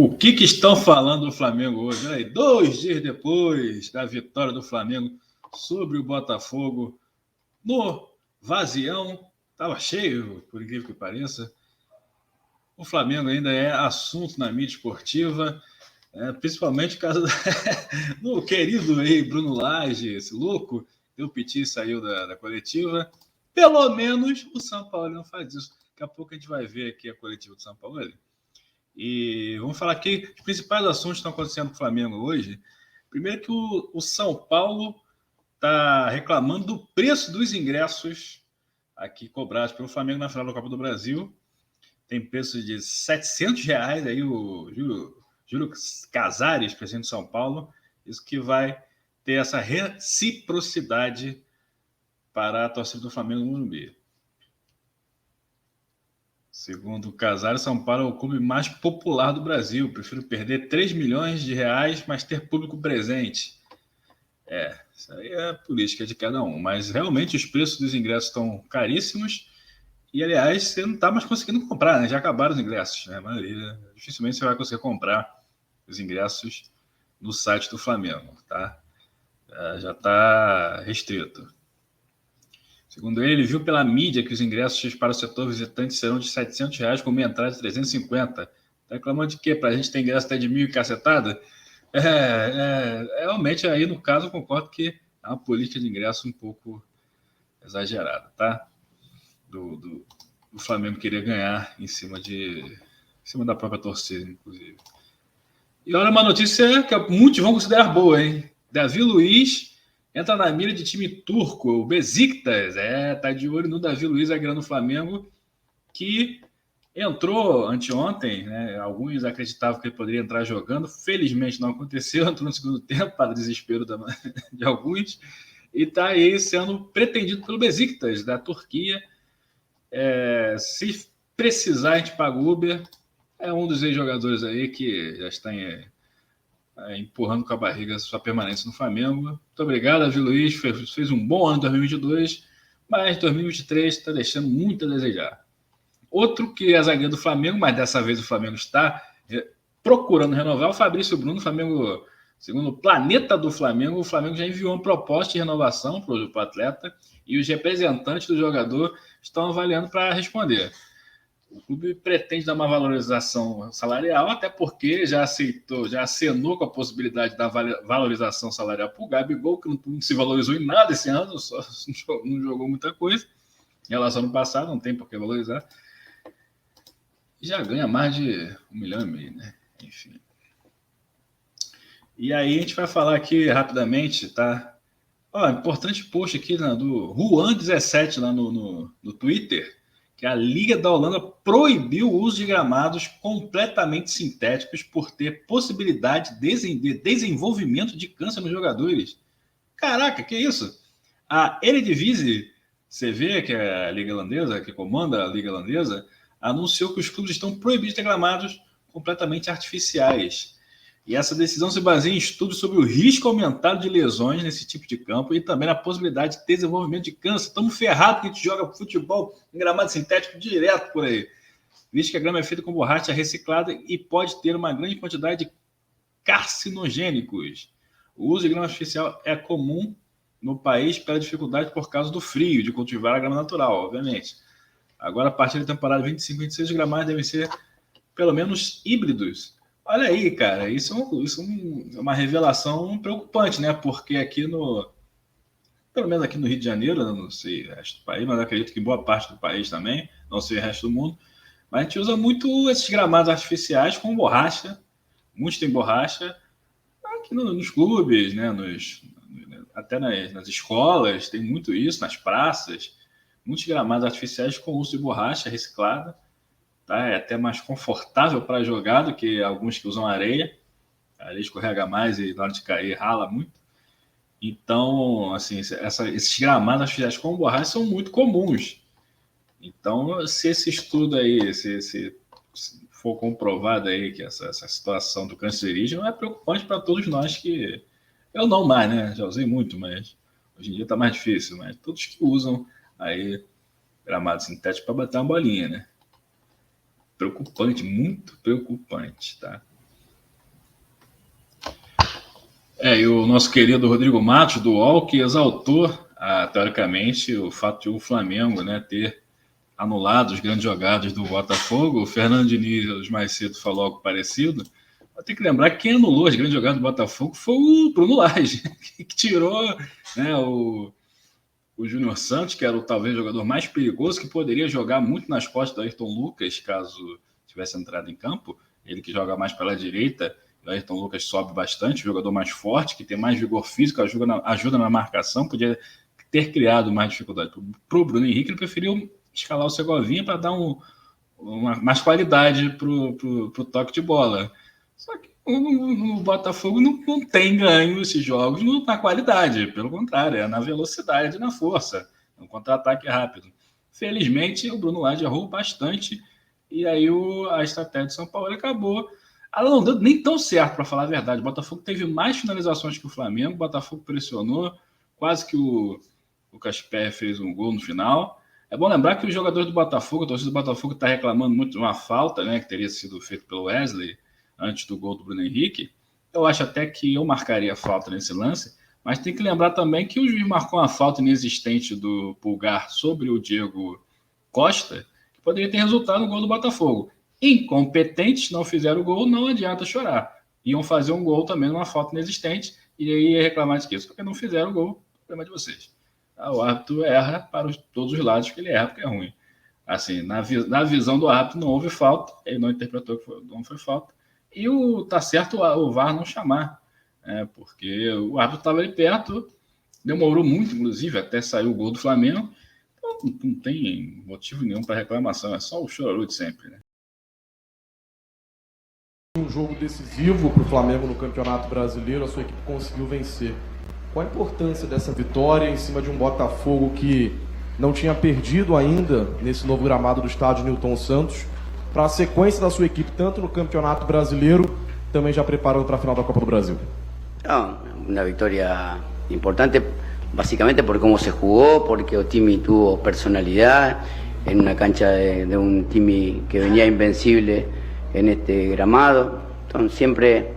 O que estão falando do Flamengo hoje? Olha aí, 2 dias depois da vitória do Flamengo sobre o Botafogo no Vazião, estava cheio, por incrível que pareça. O Flamengo ainda é assunto na mídia esportiva, principalmente por causa do querido aí Bruno Lage, esse louco. O Petit saiu da coletiva. Pelo menos o São Paulo não faz isso. Daqui a pouco a gente vai ver aqui a coletiva do São Paulo. E vamos falar aqui os principais assuntos que estão acontecendo com o Flamengo hoje. Primeiro que o São Paulo está reclamando do preço dos ingressos aqui cobrados pelo Flamengo na final da Copa do Brasil. Tem preço de R$700, aí o Júlio Casares, presidente de São Paulo, isso que vai ter essa reciprocidade para a torcida do Flamengo no Morumbi. Segundo o Casares, São Paulo é o clube mais popular do Brasil. Prefiro perder R$3 milhões, mas ter público presente. Isso aí é política de cada um. Mas realmente os preços dos ingressos estão caríssimos. E, aliás, você não está mais conseguindo comprar, né? Já acabaram os ingressos, né? A maioria. Dificilmente você vai conseguir comprar os ingressos no site do Flamengo, tá? Já está restrito. Segundo ele viu pela mídia que os ingressos para o setor visitante serão de R$700, com meia entrada de 350. Tá reclamando de quê? Para a gente ter ingresso até de 1.000 e cacetada? Realmente, aí no caso, eu concordo que é uma política de ingresso um pouco exagerada, tá? Do Flamengo querer ganhar em cima da própria torcida, inclusive. E olha uma notícia que muitos vão considerar boa, hein? Davi Luiz entra na mira de time turco, o Besiktas. Tá de olho no Davi Luiz, zagueiro do Flamengo, que entrou anteontem, né? Alguns acreditavam que ele poderia entrar jogando. Felizmente não aconteceu, entrou no segundo tempo, para desespero de alguns. E está aí sendo pretendido pelo Besiktas, da Turquia. Se precisar, a gente paga o Uber. É um dos ex-jogadores aí que já está empurrando com a barriga a sua permanência no Flamengo. Muito obrigado, Davi Luiz. Fez um bom ano em 2022, mas 2023 está deixando muito a desejar. Outro que é zagueiro do Flamengo, mas dessa vez o Flamengo está procurando renovar, o Fabrício Bruno. O Flamengo, segundo o Planeta do Flamengo, o Flamengo já enviou uma proposta de renovação para o atleta e os representantes do jogador estão avaliando para responder. O clube pretende dar uma valorização salarial, até porque já acenou com a possibilidade da valorização salarial para o Gabigol, que não se valorizou em nada esse ano, só não jogou muita coisa em relação ao passado, não tem por que valorizar. E já ganha mais de 1,5 milhão, né? Enfim. E aí a gente vai falar aqui rapidamente, tá? Importante post aqui do Juan17 lá no Twitter, que a Liga da Holanda proibiu o uso de gramados completamente sintéticos por ter possibilidade de desenvolvimento de câncer nos jogadores. Caraca, que isso? A Eredivisie CV, que é a Liga Holandesa, que comanda a Liga Holandesa, anunciou que os clubes estão proibidos de ter gramados completamente artificiais. E essa decisão se baseia em estudos sobre o risco aumentado de lesões nesse tipo de campo e também na possibilidade de desenvolvimento de câncer. Estamos ferrados que a gente joga futebol em gramado sintético direto por aí. Visto que a grama é feita com borracha reciclada e pode ter uma grande quantidade de carcinogênicos. O uso de grama artificial é comum no país pela dificuldade por causa do frio de cultivar a grama natural, obviamente. Agora, a partir da temporada 25-26, os gramados devem ser pelo menos híbridos. Olha aí, cara, isso é uma revelação preocupante, né? Porque pelo menos aqui no Rio de Janeiro, não sei o resto do país, mas acredito que boa parte do país também, não sei o resto do mundo, mas a gente usa muito esses gramados artificiais com borracha, muitos têm borracha, aqui nos clubes, né? Até nas escolas, tem muito isso, nas praças, muitos gramados artificiais com uso de borracha reciclada. Tá? É até mais confortável para jogar do que alguns que usam areia. A areia escorrega mais e na hora de cair rala muito. Então, assim, esses gramados artificiais com borracha são muito comuns. Então, se esse estudo aí, se for comprovado aí que essa situação do cancerígeno é preocupante para todos nós que... Eu não mais, né? Já usei muito, mas hoje em dia está mais difícil. Mas todos que usam aí gramado sintético para bater uma bolinha, né? Preocupante, muito preocupante, tá? E o nosso querido Rodrigo Matos, do UOL, que exaltou, teoricamente, o fato de o Flamengo, né, ter anulado os grandes jogadas do Botafogo. O Fernando Diniz, mais cedo, falou algo parecido. Mas tem que lembrar que quem anulou as grandes jogadas do Botafogo foi o Bruno Lage, que tirou, né, o Júnior Santos, que era talvez o jogador mais perigoso, que poderia jogar muito nas costas do Ayrton Lucas, caso tivesse entrado em campo. Ele que joga mais pela direita, o Ayrton Lucas sobe bastante, jogador mais forte, que tem mais vigor físico, ajuda na marcação, podia ter criado mais dificuldade. Para o Bruno Henrique, ele preferiu escalar o Segovinha para dar mais qualidade para o toque de bola. Só que o Botafogo não tem ganho esses jogos na qualidade, pelo contrário, é na velocidade e na força, no contra-ataque rápido. Felizmente, o Bruno Lage errou bastante e aí a estratégia de São Paulo acabou. Ela não deu nem tão certo, para falar a verdade. O Botafogo teve mais finalizações que o Flamengo, o Botafogo pressionou, quase que o Lucas Perry fez um gol no final. É bom lembrar que os jogadores do Botafogo, a torcida do Botafogo está reclamando muito de uma falta, né, que teria sido feita pelo Wesley antes do gol do Bruno Henrique. Eu acho até que eu marcaria falta nesse lance, mas tem que lembrar também que o juiz marcou uma falta inexistente do Pulgar sobre o Diego Costa, que poderia ter resultado no gol do Botafogo. Incompetentes, não fizeram o gol, não adianta chorar. Iam fazer um gol também numa falta inexistente e aí ia reclamar disso, porque não fizeram o gol, problema de vocês. O árbitro erra para todos os lados que ele erra, porque é ruim. Assim, na visão do árbitro não houve falta, ele não interpretou que não foi falta, e tá certo o VAR não chamar, porque o árbitro estava ali perto, demorou muito, inclusive, até sair o gol do Flamengo, então não tem motivo nenhum para reclamação, é só o chororô de sempre, né? Um jogo decisivo para o Flamengo no Campeonato Brasileiro, a sua equipe conseguiu vencer. Qual a importância dessa vitória em cima de um Botafogo que não tinha perdido ainda nesse novo gramado do estádio Newton Santos, para a sequência da sua equipe, tanto no Campeonato Brasileiro, também já preparando para a final da Copa do Brasil? Una victoria importante, básicamente por cómo se jugó, porque el time tuvo personalidad en una cancha de un time que venía invencible en este gramado. Entonces siempre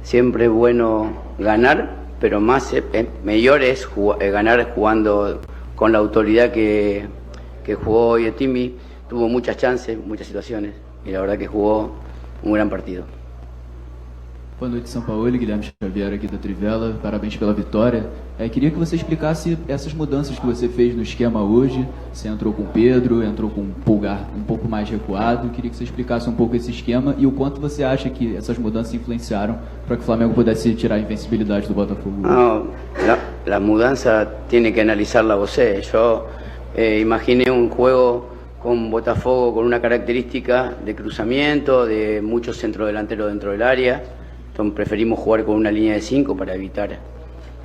es bueno ganar, pero mejor es ganar jugando con la autoridad que jugó hoy el Timmy. Tuvo muchas chances, muchas situaciones, y la verdad que jugó un gran partido. Boa noite, São Paulo. Guilherme Xavier aqui da Trivela. Parabéns pela vitória. Queria que você explicasse essas mudanças que você fez no esquema hoje. Você entrou com o Pedro, entrou com o Pulgar um pouco mais recuado. Queria que você explicasse um pouco esse esquema e o quanto você acha que essas mudanças influenciaram para que o Flamengo pudesse tirar a invencibilidade do Botafogo. La mudanza tiene que analizarla você. Yo imaginé un juego con Botafogo con una característica de cruzamiento, de muchos centrodelanteros dentro del área. Entonces preferimos jugar con una línea de 5 para evitar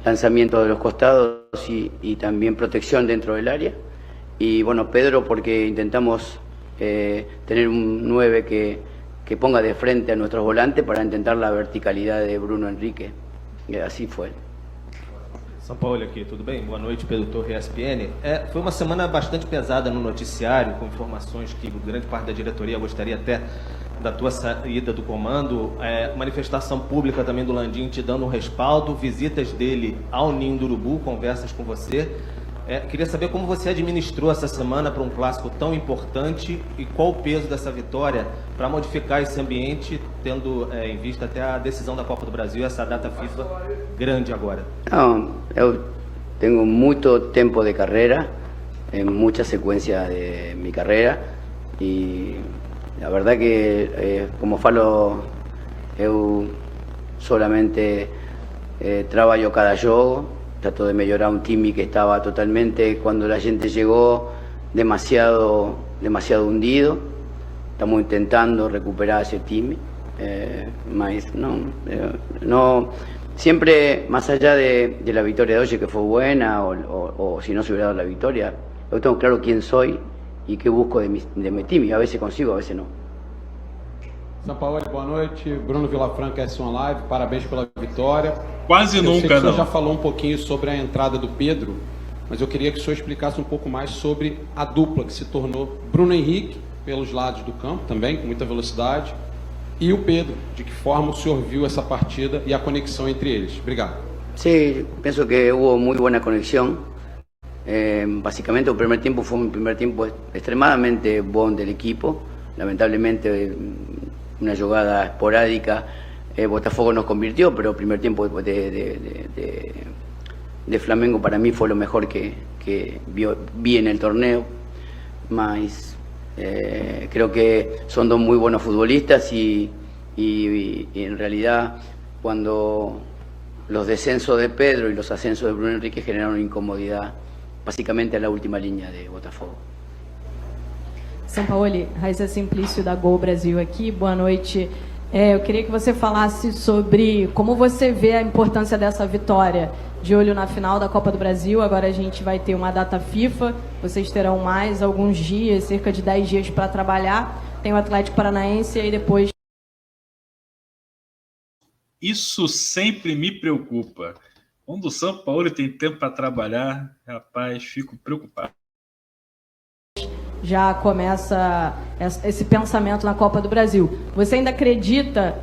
lanzamiento de los costados y también protección dentro del área. Y bueno, Pedro, porque intentamos tener un 9 que ponga de frente a nuestros volantes para intentar la verticalidad de Bruno Henrique. Y así fue. São Paulo aqui, tudo bem? Boa noite, Pedro Torre, ESPN. Foi uma semana bastante pesada no noticiário, com informações que grande parte da diretoria gostaria até da tua saída do comando, manifestação pública também do Landim te dando um respaldo, visitas dele ao Ninho do Urubu, conversas com você. Queria saber como você administrou essa semana para um clássico tão importante e qual o peso dessa vitória para modificar esse ambiente, tendo em vista até a decisão da Copa do Brasil, essa data FIFA grande agora. Eu tenho muito tempo de carreira, muita sequência de minha carreira e a verdade que, como falo, eu solamente trabalho cada jogo. Trato de mejorar un time que estaba totalmente, cuando la gente llegó, demasiado hundido. Estamos intentando recuperar ese time. No, siempre, más allá de la victoria de hoy, que fue buena, o si no se hubiera dado la victoria, yo tengo claro quién soy y qué busco de mi time. A veces consigo, a veces no. São Paulo, boa noite. Bruno Vilafranca, S1 Live, parabéns pela vitória. Quase eu nunca, sei que o senhor não. já falou um pouquinho sobre a entrada do Pedro, mas eu queria que o senhor explicasse um pouco mais sobre a dupla que se tornou Bruno Henrique, pelos lados do campo também, com muita velocidade, E o Pedro, de que forma o senhor viu essa partida e a conexão entre eles? Obrigado. Sí, pienso que hubo muy buena conexión. Básicamente el primer tiempo fue un primer tiempo extremadamente bueno del equipo. Lamentablemente una jugada esporádica, Botafogo nos convirtió, pero el primer tiempo de Flamengo para mí fue lo mejor que vi en el torneo. Más creo que son dos muy buenos futbolistas y en realidad cuando los descensos de Pedro y los ascensos de Bruno Henrique generaron incomodidad básicamente a la última línea de Botafogo. Sampaoli, Raíssa Simplício da Gol Brasil aqui, boa noite. Eu queria que você falasse sobre como você vê a importância dessa vitória, de olho na final da Copa do Brasil. Agora a gente vai ter uma data FIFA, vocês terão mais alguns dias, cerca de 10 dias para trabalhar. Tem o Atlético Paranaense e depois... Isso sempre me preocupa. Quando o Sampaoli tem tempo para trabalhar, rapaz, fico preocupado. Já começa esse pensamento na Copa do Brasil. Você ainda acredita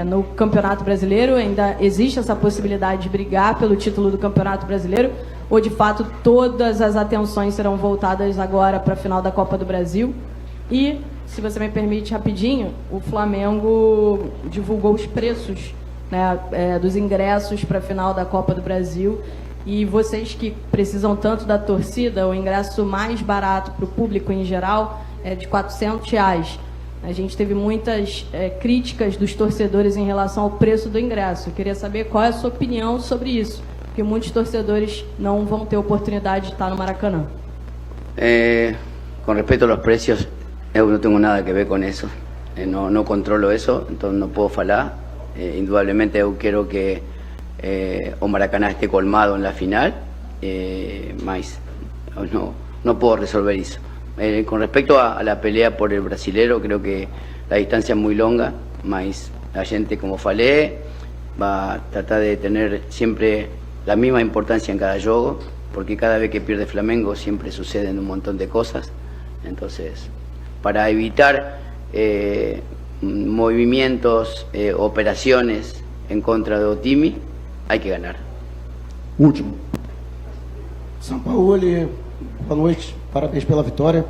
no Campeonato Brasileiro? Ainda existe essa possibilidade de brigar pelo título do Campeonato Brasileiro? Ou, de fato, todas as atenções serão voltadas agora para a final da Copa do Brasil? E, se você me permite rapidinho, o Flamengo divulgou os preços, né, dos ingressos para a final da Copa do Brasil. E vocês que precisam tanto da torcida, o ingresso mais barato para o público em geral é de R$400. A gente teve muitas críticas dos torcedores em relação ao preço do ingresso. Eu queria saber qual é a sua opinião sobre isso, porque muitos torcedores não vão ter oportunidade de estar no Maracanã. Con respecto a los precios, yo no tengo nada que ver con eso. No controlo eso, entonces no puedo falar. Indudablemente yo quiero que o Maracaná esté colmado en la final, mas no puedo resolver eso. Con respecto a la pelea por el brasilero, creo que la distancia es muy longa, mas la gente, como falé, va a tratar de tener siempre la misma importancia en cada juego, porque cada vez que pierde Flamengo siempre suceden un montón de cosas. Entonces, para evitar movimientos, operaciones en contra de Otimi, hay que ganar. Último. Sampaoli, boa noite, parabéns pela vitória.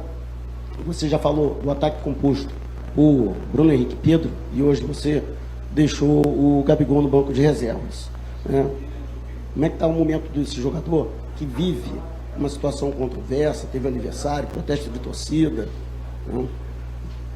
Você já falou do ataque composto, o Bruno Henrique Pedro, e hoje você deixou o Gabigol no banco de reservas, né? Como é que está o momento desse jogador que vive uma situação controversa, teve aniversário, protesto de torcida, né?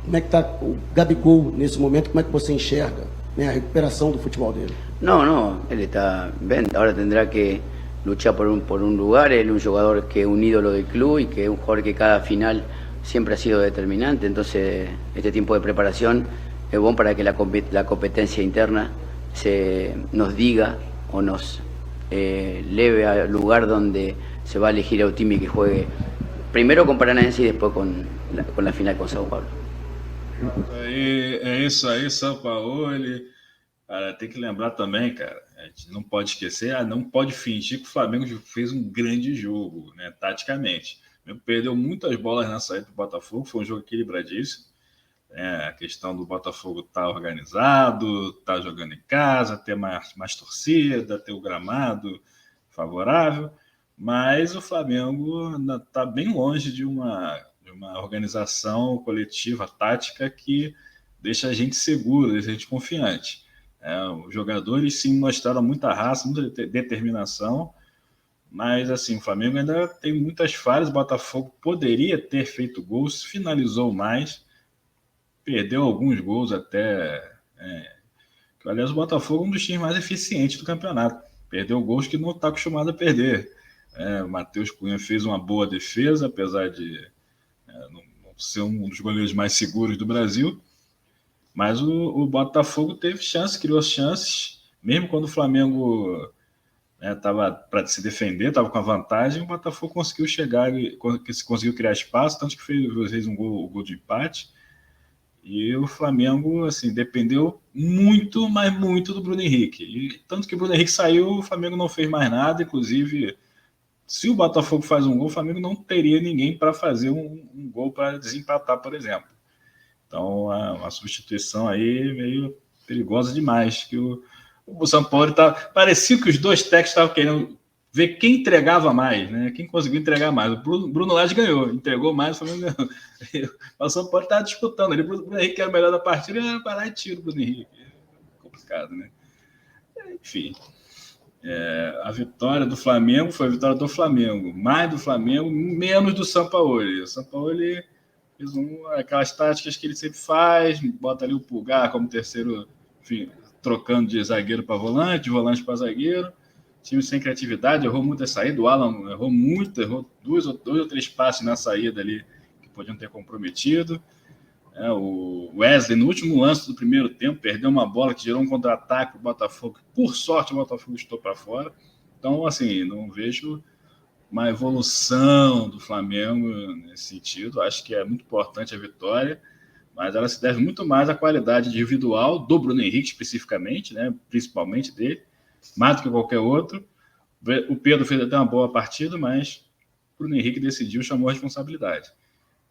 Como é que está o Gabigol nesse momento? Como é que você enxerga, né, a recuperação do futebol dele? No, él está bien. Ahora tendrá que luchar por un lugar. Él es un jugador que es un ídolo del club y que es un jugador que cada final siempre ha sido determinante. Entonces, este tiempo de preparación es bueno para que la competencia interna nos diga o nos leve al lugar donde se va a elegir a Otimi que juegue primero con Paranaense y después con la final con São Paulo. É isso aí, Sampaoli. Cara, tem que lembrar também, cara, a gente não pode esquecer, não pode fingir que o Flamengo fez um grande jogo, né, taticamente. Perdeu muitas bolas na saída do Botafogo, foi um jogo equilibradíssimo. A questão do Botafogo estar organizado, estar jogando em casa, ter mais torcida, ter o gramado favorável, mas o Flamengo está bem longe de uma organização coletiva, tática, que deixa a gente seguro, deixa a gente confiante. Os jogadores sim mostraram muita raça, muita determinação, mas assim, o Flamengo ainda tem muitas falhas. O Botafogo poderia ter feito gols, finalizou mais, perdeu alguns gols até. Aliás, o Botafogo é um dos times mais eficientes do campeonato, perdeu gols que não está acostumado a perder. O Matheus Cunha fez uma boa defesa, apesar de não ser um dos goleiros mais seguros do Brasil. Mas o Botafogo teve chance, criou chances, mesmo quando o Flamengo estava para se defender, estava com a vantagem, o Botafogo conseguiu chegar, conseguiu criar espaço, tanto que fez um gol de empate. E o Flamengo, assim, dependeu muito, mas muito do Bruno Henrique. E tanto que o Bruno Henrique saiu, o Flamengo não fez mais nada. Inclusive, se o Botafogo faz um gol, o Flamengo não teria ninguém para fazer um gol para desempatar, por exemplo. Então, uma substituição aí meio perigosa demais, que o São Paulo parecia que os dois técnicos estavam querendo ver quem entregava mais, né? Quem conseguiu entregar mais. O Bruno Lage ganhou, entregou mais, o Flamengo ganhou. O São Paulo estava disputando ali. O Bruno Henrique era o melhor da partida, ele vai lá e tira o Bruno Henrique. É complicado, né? Enfim. A vitória do Flamengo foi a vitória do Flamengo. Mais do Flamengo, menos do Sampaoli. O Sampaoli fez aquelas táticas que ele sempre faz, bota ali o Pulgar como terceiro, enfim, trocando de zagueiro para volante, de volante para zagueiro. Time sem criatividade, errou muito a saída. O Alan errou muito, errou dois ou três passes na saída ali que podiam ter comprometido. O Wesley, no último lance do primeiro tempo, perdeu uma bola que gerou um contra-ataque para o Botafogo. Por sorte, o Botafogo estou para fora. Então, assim, não vejo uma evolução do Flamengo nesse sentido. Acho que é muito importante a vitória, mas ela se deve muito mais à qualidade individual do Bruno Henrique, especificamente, né? Principalmente dele, mais do que qualquer outro. O Pedro fez até uma boa partida, mas o Bruno Henrique decidiu, chamou a responsabilidade.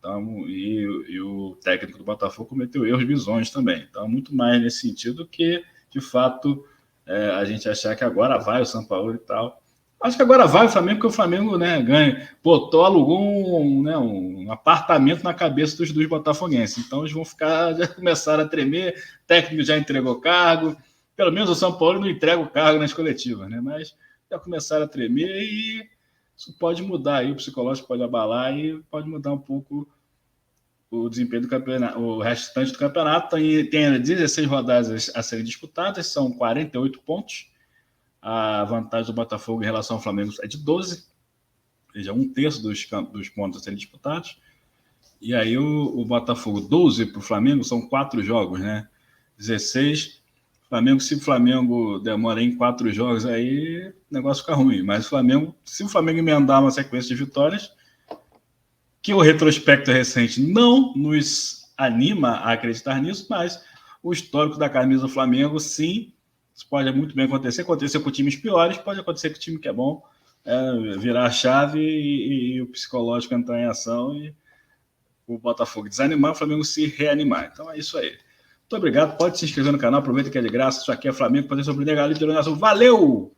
Então, e o técnico do Botafogo cometeu erros bizonhos também. Então, muito mais nesse sentido que, de fato, a gente achar que agora vai o São Paulo e tal. Acho que agora vai o Flamengo, porque o Flamengo, né, ganha. Alugou um apartamento na cabeça dos botafoguenses. Então, eles vão já começaram a tremer, o técnico já entregou cargo. Pelo menos o São Paulo não entrega o cargo nas coletivas, né? Mas já começaram a tremer e isso pode mudar aí, o psicológico pode abalar e pode mudar um pouco o desempenho do campeonato, o restante do campeonato. Tem 16 rodadas a serem disputadas, são 48 pontos. A vantagem do Botafogo em relação ao Flamengo é de 12, ou seja, 1/3 dos pontos a serem disputados. E aí o Botafogo, 12 para o Flamengo, são 4 jogos, né? 16. Flamengo, se o Flamengo demora em 4 jogos, aí o negócio fica ruim. Mas se o Flamengo emendar uma sequência de vitórias, que o retrospecto recente não nos anima a acreditar nisso, mas o histórico da camisa do Flamengo, sim, isso pode muito bem acontecer. Aconteceu com times piores, pode acontecer com o time que é bom, virar a chave e o psicológico entrar em ação e o Botafogo desanimar, o Flamengo se reanimar. Então é isso aí. Muito obrigado, pode se inscrever no canal, aproveita que é de graça. Isso aqui é Flamengo, poder sobre Galito. Valeu!